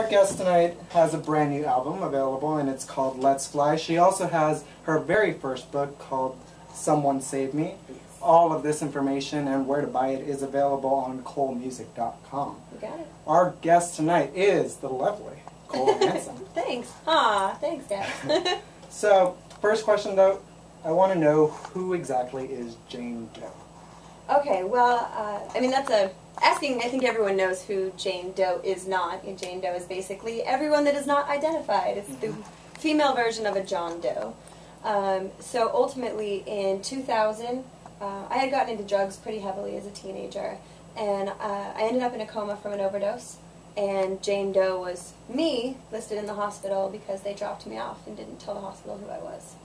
our guest tonight has a brand new album available, and it's called Let's Fly. She also has her very first book called Someone Save Me. All of this information and where to buy it is available on KoleMusic.com. You got it. Our guest tonight is the lovely Kole Hansen. Thanks. Thanks, Dad. So, first question though, I want to know who exactly is Jane Doe? Okay, well, I mean, that's asking, I think everyone knows who Jane Doe is not. And Jane Doe is basically everyone that is not identified. It's the female version of a John Doe. So ultimately, in 2000, I had gotten into drugs pretty heavily as a teenager, and I ended up in a coma from an overdose, and Jane Doe was me, listed in the hospital because they dropped me off and didn't tell the hospital who I was.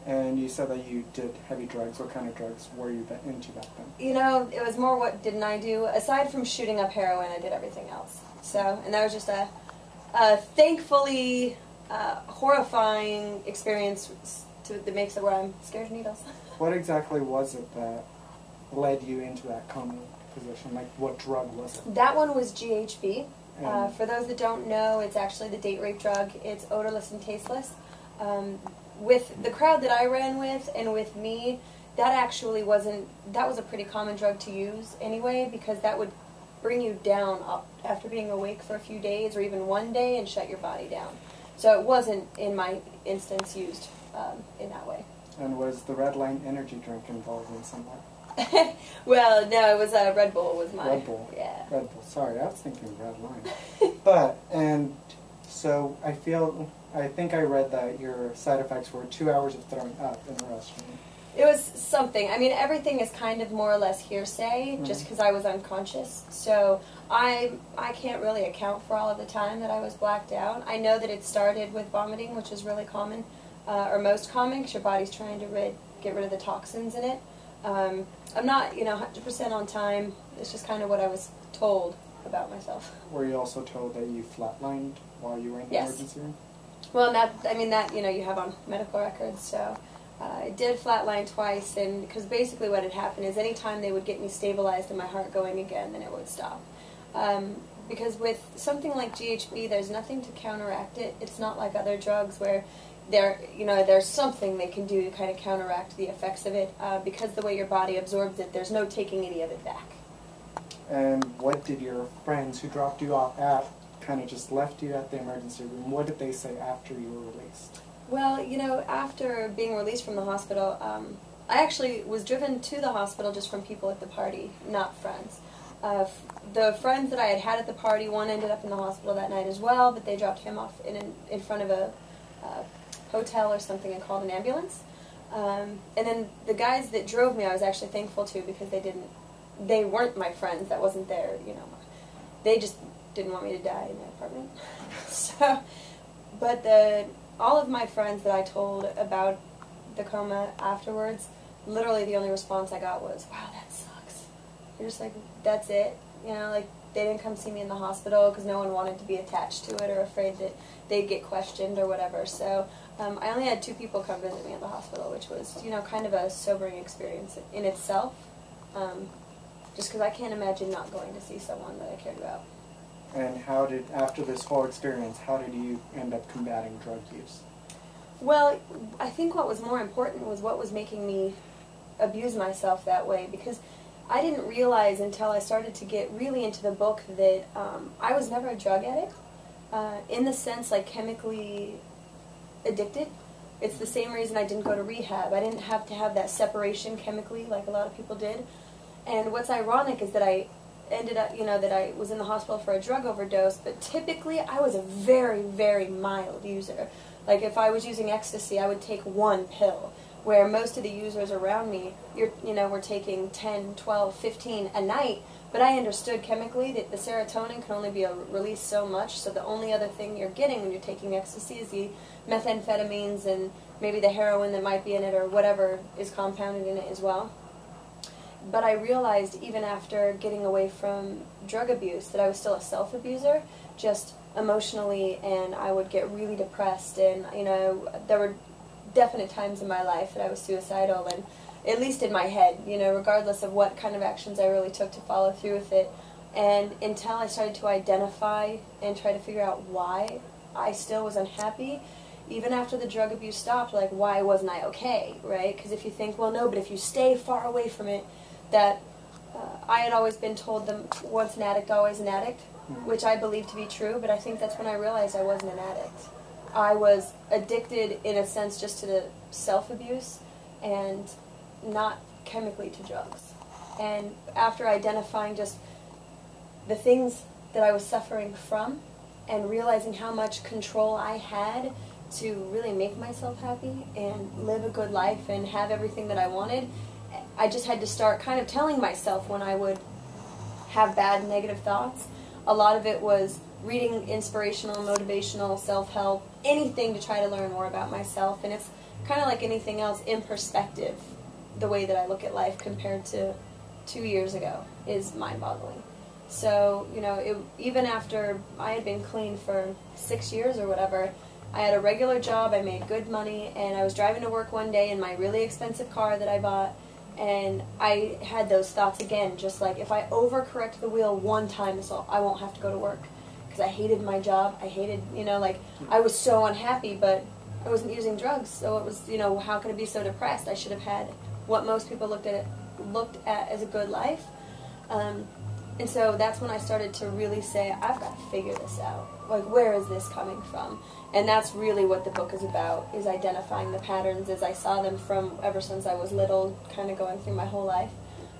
And you said that you did heavy drugs. What kind of drugs were you into back then? You know, it was more what didn't I do? Aside from shooting up heroin, I did everything else. So, and that was just a thankfully horrifying experience that makes it where I'm scared of needles. What exactly was it that led you into that coma position? Like, what drug was it? That one was GHB. For those that don't know, it's actually the date rape drug. It's odorless and tasteless. With the crowd that I ran with and with me, that actually wasn't, that was a pretty common drug to use anyway, because that would bring you down after being awake for a few days or even one day and shut your body down. So it wasn't, in my instance, used in that way. And was the Red Line energy drink involved in some way? Well, no, it was Red Bull was my... Red Bull. Yeah. Red Bull. Sorry, I was thinking Red Line. But, and so I think I read that your side effects were 2 hours of throwing up in the restroom. It was something. I mean, everything is kind of more or less hearsay, just because I was unconscious. So I can't really account for all of the time that I was blacked out. I know that it started with vomiting, which is really common, or most common, because your body's trying to get rid of the toxins in it. I'm not, 100% on time. It's just kind of what I was told about myself. Were you also told that you flatlined while you were in the emergency room? Well, that you have on medical records, so I did flatline twice, and because basically what had happened is anytime they would get me stabilized and my heart going again, then it would stop. Because with something like GHB, there's nothing to counteract it. It's not like other drugs where there's something they can do to kind of counteract the effects of it. Because the way your body absorbs it, there's no taking any of it back. And what did your friends who dropped you off at, kind of just left you at the emergency room, what did they say after you were released? Well, after being released from the hospital, I actually was driven to the hospital just from people at the party, not friends. The friends that I had had at the party, one ended up in the hospital that night as well, but they dropped him off in front of a hotel or something and called an ambulance. And then the guys that drove me, I was actually thankful to, because they weren't my friends. That wasn't their, they just didn't want me to die in their apartment. So, but all of my friends that I told about the coma afterwards, literally the only response I got was, "Wow, that sucks." They're just like, "That's it." Like they didn't come see me in the hospital because no one wanted to be attached to it or afraid that they'd get questioned or whatever. So I only had 2 people come visit me at the hospital, which was, kind of a sobering experience in itself. Just because I can't imagine not going to see someone that I cared about. And after this whole experience, how did you end up combating drug use? Well, I think what was more important was what was making me abuse myself that way, because I didn't realize until I started to get really into the book that I was never a drug addict, in the sense like chemically addicted. It's the same reason I didn't go to rehab. I didn't have to have that separation chemically like a lot of people did. And what's ironic is that I ended up, that I was in the hospital for a drug overdose, but typically I was a very, very mild user. Like if I was using ecstasy, I would take 1 pill, where most of the users around me, were taking 10, 12, 15 a night, but I understood chemically that the serotonin can only be released so much, so the only other thing you're getting when you're taking ecstasy is the methamphetamines and maybe the heroin that might be in it or whatever is compounded in it as well. But I realized even after getting away from drug abuse that I was still a self-abuser, just emotionally, and I would get really depressed, and there were definite times in my life that I was suicidal, and at least in my head, regardless of what kind of actions I really took to follow through with it, And until I started to identify and try to figure out why I still was unhappy, even after the drug abuse stopped, like, why wasn't I okay, right? Because if you think, well, no, but if you stay far away from it, that I had always been told that once an addict, always an addict, which I believe to be true, but I think that's when I realized I wasn't an addict. I was addicted, in a sense, just to the self-abuse and not chemically to drugs. And after identifying just the things that I was suffering from and realizing how much control I had to really make myself happy and live a good life and have everything that I wanted, I just had to start kind of telling myself when I would have bad negative thoughts. A lot of it was reading inspirational, motivational, self-help, anything to try to learn more about myself. And it's kind of like anything else, in perspective, the way that I look at life compared to 2 years ago is mind-boggling. So, you know, even after I had been clean for 6 years or whatever, I had a regular job, I made good money, and I was driving to work one day in my really expensive car that I bought, and I had those thoughts again, just like, if I overcorrect the wheel one time, so I won't have to go to work. Because I hated my job, I hated, you know, like, I was so unhappy, but I wasn't using drugs, so it was, you know, how could I be so depressed? I should have had what most people looked at as a good life. And so that's when I started to really say, I've got to figure this out. Like, where is this coming from? And that's really what the book is about, is identifying the patterns as I saw them from ever since I was little, kind of going through my whole life.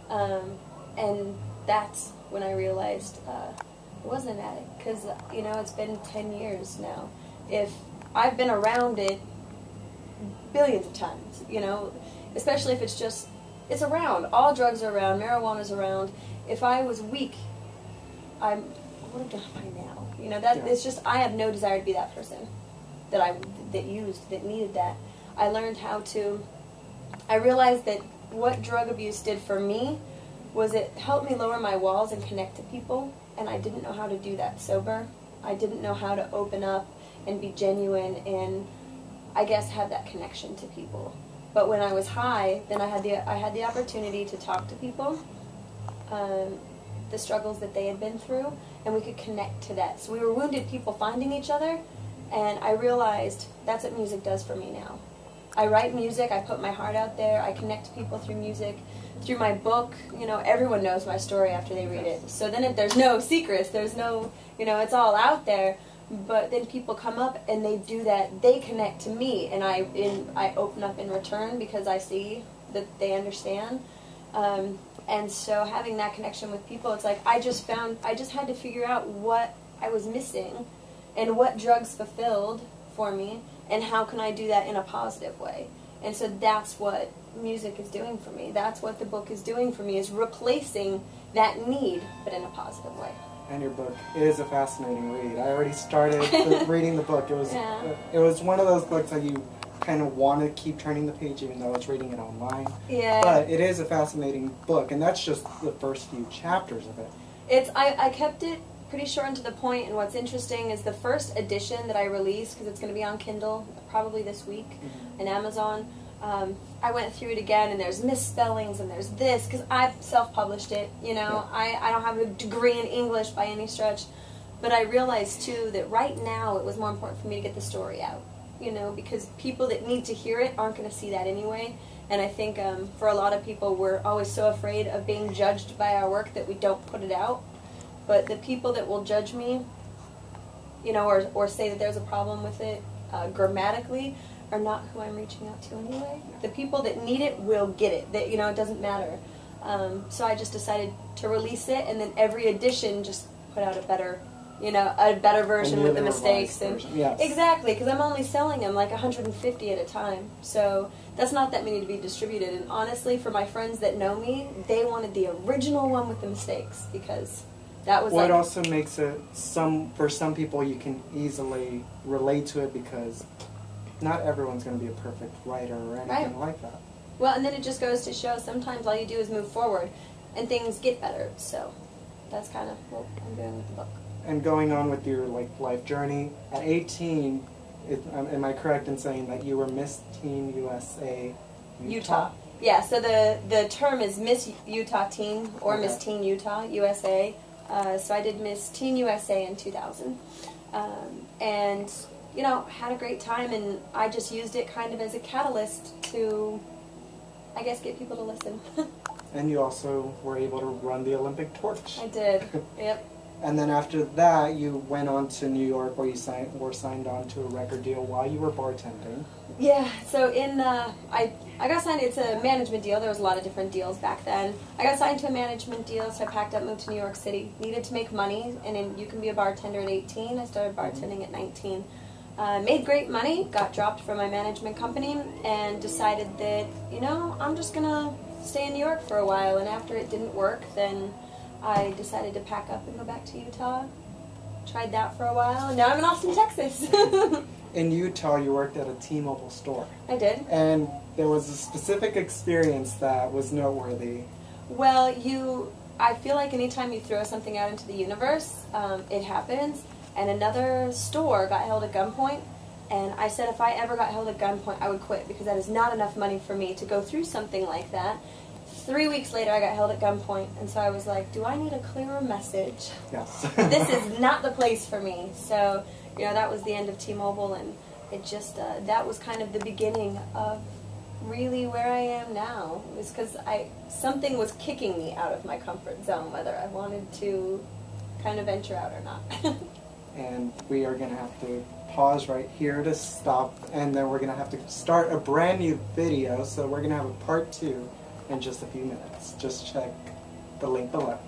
And that's when I realized I wasn't an addict, because, you know, it's been 10 years now. If I've been around it billions of times, you know, especially if it's just, it's around. All drugs are around, marijuana's around. If I was weak, I would have done it by now. You know, that it's just, I have no desire to be that person that needed that. I learned how to, I realized that what drug abuse did for me was it helped me lower my walls and connect to people, and I didn't know how to do that sober. I didn't know how to open up and be genuine and, I guess, have that connection to people. But when I was high, then I had the opportunity to talk to people, the struggles that they had been through, and we could connect to that. So we were wounded people finding each other, and I realized that's what music does for me now. I write music, I put my heart out there, I connect to people through music, through my book. You know, everyone knows my story after they read it. So then there's no secrets, there's no, you know, it's all out there. But then people come up and they do that, they connect to me, and I open up in return because I see that they understand. And so having that connection with people, it's like I just had to figure out what I was missing and what drugs fulfilled for me, and how can I do that in a positive way. And so that's what music is doing for me. That's what the book is doing for me, is replacing that need, but in a positive way. And your book is a fascinating read. I already started reading the book. It was one of those books that you kind of want to keep turning the page, even though it's reading it online. Yeah. But it is a fascinating book, and that's just the first few chapters of it. I kept it pretty short and to the point, and what's interesting is the first edition that I released, because it's going to be on Kindle probably this week, and Amazon. I went through it again, and there's misspellings, and there's this, because I self-published it, you know. Yeah. I don't have a degree in English by any stretch, but I realized, too, that right now it was more important for me to get the story out, you know, because people that need to hear it aren't going to see that anyway, and I think for a lot of people, we're always so afraid of being judged by our work that we don't put it out, but the people that will judge me, you know, or say that there's a problem with it grammatically, are not who I'm reaching out to anyway. The people that need it will get it. That, you know, it doesn't matter. So I just decided to release it, and then every edition just put out a better, you know, a better version with the mistakes. And yes. Exactly, because I'm only selling them like 150 at a time. So that's not that many to be distributed. And honestly, for my friends that know me, they wanted the original one with the mistakes, because that was it also makes it, for some people you can easily relate to it, because not everyone's going to be a perfect writer or anything like that. Well, and then it just goes to show sometimes all you do is move forward and things get better. So that's kind of what I'm doing with the book. And going on with your life journey, at 18, am I correct in saying that you were Miss Teen USA Utah? Yeah, so the term is Miss Utah Teen, or Miss Teen Utah USA, So I did Miss Teen USA in 2000. And, you know, had a great time, and I just used it kind of as a catalyst to, I guess, get people to listen. And you also were able to run the Olympic torch. I did, yep. And then after that, you went on to New York, where you were signed on to a record deal while you were bartending. Yeah, so I got signed, it's a management deal. There was a lot of different deals back then. I got signed to a management deal, so I packed up, moved to New York City. Needed to make money, and then you can be a bartender at 18. I started bartending at 19. Made great money, got dropped from my management company, and decided that, you know, I'm just going to stay in New York for a while. And after it didn't work, then I decided to pack up and go back to Utah. Tried that for a while, and now I'm in Austin, Texas. In Utah, you worked at a T-Mobile store. I did. And there was a specific experience that was noteworthy. Well, I feel like anytime you throw something out into the universe, it happens. And another store got held at gunpoint, and I said if I ever got held at gunpoint, I would quit, because that is not enough money for me to go through something like that. 3 weeks later, I got held at gunpoint, and so I was like, do I need a clearer message? Yes. This is not the place for me. So, you know, that was the end of T-Mobile, and it just, that was kind of the beginning of really where I am now. It was because something was kicking me out of my comfort zone, whether I wanted to kind of venture out or not. And we are going to have to pause right here to stop, and then we're going to have to start a brand new video, so we're going to have a part 2 in just a few minutes. Just check the link below.